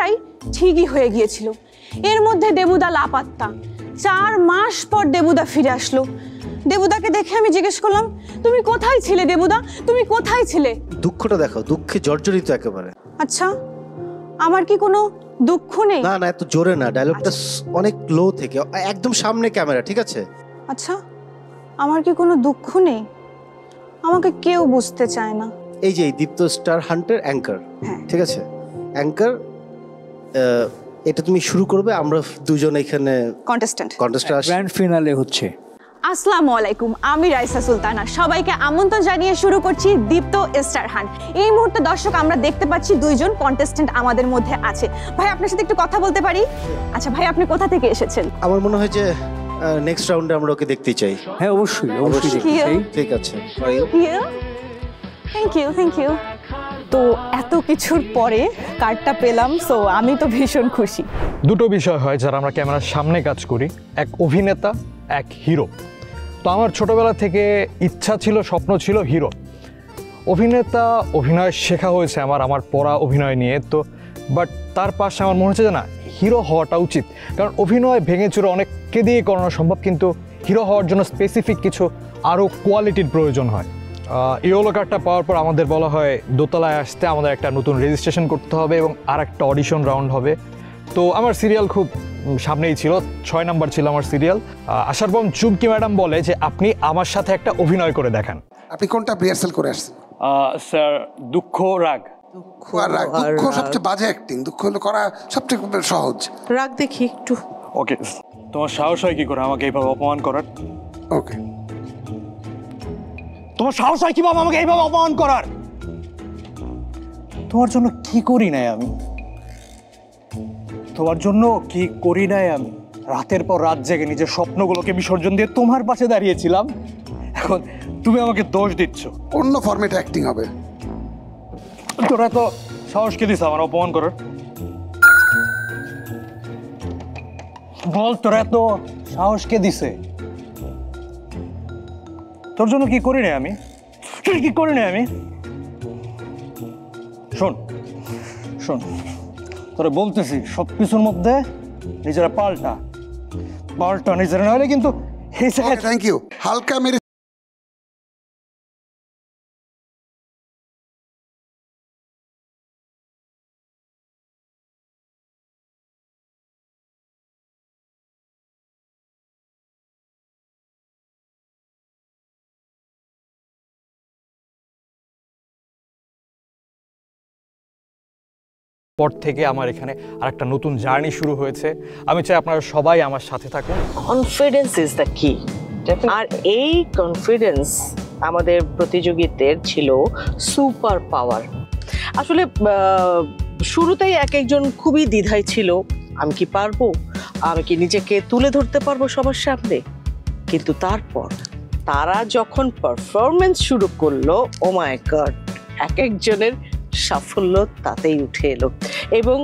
তাই ঠিকই হয়ে গিয়েছিল। এর মধ্যে দেবুদা লাপাত্তা। 4 মাস পর দেবুদা ফিরে আসলো। দেবুদাকে দেখে আমি জিজ্ঞেস করলাম, তুমি কোথায় ছিলে দেবুদা, তুমি কোথায় ছিলে? দুঃখটা দেখো, দুঃখে জর্জরিত একেবারে। আচ্ছা, আমার কি কোনো দুঃখ নেই? না না, এত জোরে না, ডায়লগটা অনেক লো থেকে, একদম সামনে ক্যামেরা, ঠিক আছে? আচ্ছা, আমার কি কোনো দুঃখ নেই? আমাকে কেউ বুঝতে চায় না। এই যে দীপ্ত স্টার হান্টের অ্যাঙ্কার, ঠিক আছে? অ্যাঙ্কার, এটা তুমি শুরু করবে, আমরা দুজন এখানে কন্টেস্ট্যান্ট গ্র্যান্ড ফিনালে হচ্ছে। আসসালামু আলাইকুম, আমি রাইসা সুলতানা। সবাইকে আমন্ত্রণ জানিয়ে শুরু করছি দীপ্ত স্টার হান্ট। এই মুহূর্তে দর্শক আমরা দেখতে পাচ্ছি 2 জন কন্টেস্ট্যান্ট আমাদের মধ্যে আছে। ভাই, আপনার সাথে একটু কথা বলতে পারি? আচ্ছা ভাই, আপনি কোথা থেকে এসেছেন? আমার মনে হয় যে নেক্সট রাউন্ডে আমরা ওকে দেখতে চাই। হ্যাঁ, অবশ্যই অবশ্যই দেখতে চাই। ঠিক আছে, থ্যাংক ইউ। তো এত কিছুর পরে কার্ডটা পেলাম, সো আমি তো ভীষণ খুশি। দুটো বিষয় হয় যারা আমরা ক্যামেরার সামনে কাজ করি, এক অভিনেতা, এক হিরো। তো আমার ছোটবেলা থেকে ইচ্ছা ছিল, স্বপ্ন ছিল হিরো। অভিনয় শেখা হয়েছে আমার পড়া অভিনয় নিয়ে, তো বাট তার পাশে আমার মনে হচ্ছে যে না, হিরো হওয়াটা উচিত। কারণ অভিনয় ভেঙে চুরে অনেককে দিয়ে করানো সম্ভব, কিন্তু হিরো হওয়ার জন্য স্পেসিফিক কিছু আরও কোয়ালিটির প্রয়োজন হয়। ইয়েলো কার্ডটা পাওয়ার পর আমাদের বলা হয় দোতলায় আসতে আমাদের একটা নতুন রেজিস্ট্রেশন করতে হবে এবং আর একটা অডিশন রাউন্ড হবে। তো আমার সিরিয়াল খুব সামনেই ছিল, 6 নাম্বার ছিল আমার সিরিয়াল। আসার পর চুমকি ম্যাডাম বলে যে আপনি আমার সাথে একটা অভিনয় করে দেখান। আপনি কোনটা রিহার্সাল করে আসছেন? স্যার, দুঃখ রাগ। দুঃখ আর রাগ। দুঃখ সবচেয়ে বাজে অ্যাক্টিং, দুঃখ হলো করা সবচেয়ে সহজ। রাগ দেখি একটু। ওকে, তোমার সাহস হয় কি করে আমাকে এইভাবে অপমান করার? ওকে, তোমার সাহস হয় কিভাবে আমাকে এইভাবে অপমান করার? তোমার জন্য কি করি নাই আমি? তোমার জন্য কি করি নাই আমি? রাতের পর রাত জেগে নিজের স্বপ্নগুলোকে বিসর্জন দিয়ে তোমার পাশে দাঁড়িয়েছিলাম, এখন তুমি আমাকে দোষ দিচ্ছ। অন্য ফরম্যাটে অ্যাক্টিং হবে। তোরা তো সাহস কে দিস আমার অপমান করার? বল, তোরা তো সাহস কে দিছে? তোর জন্য কি করি নাই আমি? কি করি নাই আমি? শোন শোন, তোরা বলতেছি সবকিছুর মধ্যে নিজেরা পাল্টা নিজেরা, নাহলে কিন্তু থ্যাংক ইউ। হালকা মেরে পর থেকে আমার এখানে আরেকটা নতুন জার্নি শুরু হয়েছে। আমি চাই আপনারা সবাই আমার সাথে থাকুন। কনফিডেন্স ইজ দ্য কি। আর এই কনফিডেন্স আমাদের প্রতিযোগিতার ছিল সুপার পাওয়ার। আসলে শুরুতেই এক একজন খুবই দ্বিধায় ছিল, আমি কি পারবো, আমি কি নিজেকে তুলে ধরতে পারবো সবার সামনে। কিন্তু তারপর তারা যখন পারফরমেন্স শুরু করলো, ও মাই গড, এক একজনের সাফল্য তাতেই উঠে এলো এবং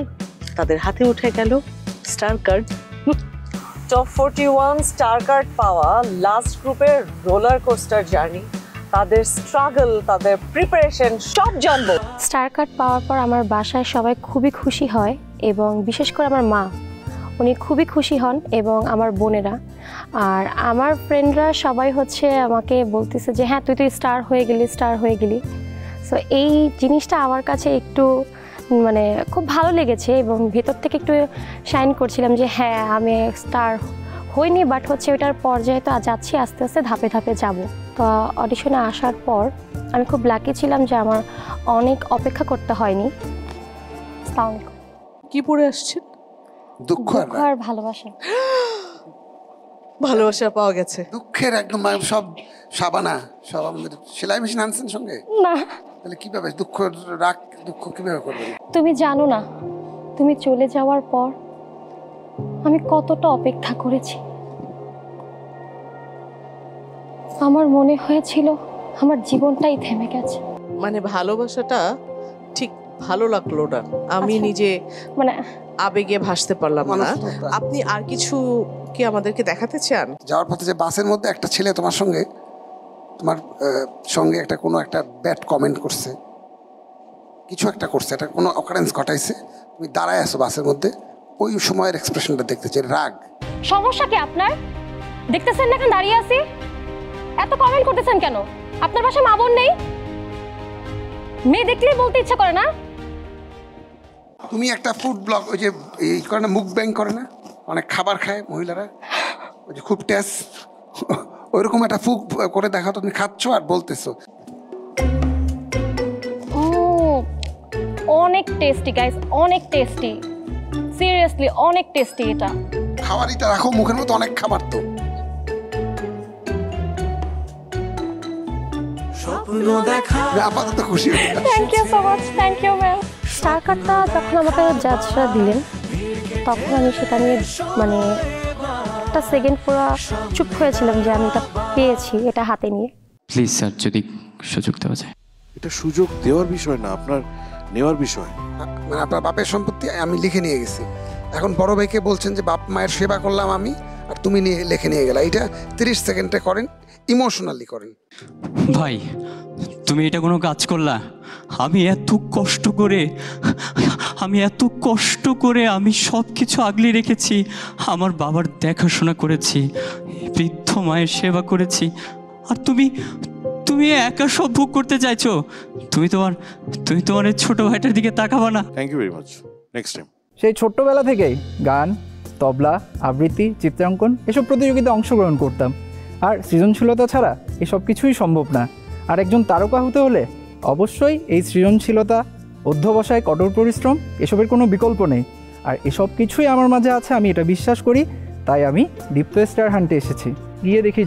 তাদের হাতে উঠে গেল star card. Top 41 star card পাওয়া লাস্ট গ্রুপের রোলার কোস্টার জার্নি, তাদের স্ট্রাগল, তাদের প্রিপারেশন সব জানবো। স্টার কার্ড পাওয়ার পর আমার বাসায় সবাই খুবই খুশি হয় এবং বিশেষ করে আমার মা, উনি খুবই খুশি হন এবং আমার বোনেরা আর আমার ফ্রেন্ডরা সবাই হচ্ছে আমাকে বলতেছে যে হ্যাঁ তুই স্টার হয়ে গেলি। সো এই জিনিসটা আমার কাছে একটু মানে খুব ভালো লেগেছে এবং ভেতর থেকে একটু শাইন করছিলাম যে হ্যাঁ আমি স্টার হইনি, বাট হচ্ছে ওইটার পর্যায়ে তো যাচ্ছি, আস্তে আস্তে ধাপে ধাপে যাব। তো অডিশনে আসার পর আমি খুব লাকি ছিলাম যে আমার অনেক অপেক্ষা করতে হয়নি। কি পড়ে আসছেন? দুঃখ আর ভালোবাসা। ভালোবাসা পাওয়া গেছে। দুঃখের একদম সব সাবানা, সব আমাদের সেলাই মেশিন আনছেন সঙ্গে? না। তাহলে কিভাবে দুঃখ রাগ দুঃখ কিভাবে করবেন? তুমি জানো না, তুমি চলে যাওয়ার পর আমি কতটা অপেক্ষা করেছি। আমার মনে হয়েছিল আমার জীবনটাই থেমে গেছে। মানে ভালোবাসাটা ঠিক ভালো লাগলো না, আমি নিজে মানে আবেগে ভাসতে পারলাম না। আপনি আর কিছু কি আমাদেরকে দেখাতে চান? যাওয়ার পথে যে বাসের মধ্যে একটা ছেলে তোমার সঙ্গে একটা কোনো একটা ব্যাড কমেন্ট করছে, কিছু একটা করছে, এটা কোনো অকারেন্স ঘটাইছে, তুমি দাঁড়ায় আছো বাসের মধ্যে, ওই সময়ের এক্সপ্রেশনটা দেখতে চাই, রাগ। সমস্যা কি আপনার? দেখতেছেন না এখন দাঁড়িয়ে আছি, এত কমেন্ট করতেছেন কেন? আপনার বাসায় মা বোন নেই? মেয়ে দেখলেই বলতে ইচ্ছা করে না? তুমি একটা ফুড ব্লগ, ওই যে এই করে না, মুখ ব্যাং করে না, অনেক খাবার খায় মহিলারা, ওই যে খুব টেস্ট, ওইরকম একটা ফুড করে দেখাও, তুমি খাচ্ছ আর বলতেছো। অনেক টেস্টি গাইস, অনেক টেস্টি, সিরিয়াসলি অনেক টেস্টি। এটা খাবারইটা রাখো মুখের মতো, অনেক খাবার তো। আপাতত খুশি thank you so much, thank you ma'am. Star কার্ডটা যখন আমাকে জাজরা দিলেন তখন আমি সেটা নিয়ে মানে একটা সেকেন্ড পুরো চুপ হয়েছিলাম যে আমি এটা পেয়েছি, এটা হাতে নিয়ে। প্লিজ স্যার, যদি সুযোগ দেওয়া যায়। এটা সুযোগ দেওয়ার বিষয় না, আপনার নেওয়ার বিষয়। মানে আপনার বাপের সম্পত্তি আমি লিখে নিয়ে গেছি, এখন বড় ভাইকে বলছেন যে বাপ মায়ের সেবা করলাম আমি, আর তুমি নিয়ে লিখে নিয়ে গেলা। এটা 30 সেকেন্ডে করেন, ইমোশনালি করেন। ভাই, তুমি এটা কোনো কাজ করলা? আমি এত কষ্ট করে আমি সব কিছু আগলে রেখেছি, আমার বাবার দেখাশোনা করেছি, বৃদ্ধ মায়ের সেবা করেছি, আর তুমি একা সব ভোগ করতে চাইছো? তুমি তোমার এই ছোট ভাইটার দিকে তাকাবা না? Thank you very much, next time. সেই ছোট্টবেলা থেকেই গান, তবলা, আবৃত্তি, চিত্রাঙ্কন এসব প্রতিযোগিতায় অংশগ্রহণ করতাম। আর সৃজনশীলতা ছাড়া এসব কিছুই সম্ভব না। আর একজন তারকা হতে হলে অবশ্যই এই সৃজনশীলতা, অধ্যবসায়, কঠোর পরিশ্রম এসবের কোনো বিকল্প নেই। আর এসব কিছুই আমার মাঝে আছে, আমি এটা বিশ্বাস করি। তাই আমি দীপ্ত স্টার হান্টে এসেছি। গিয়ে দেখি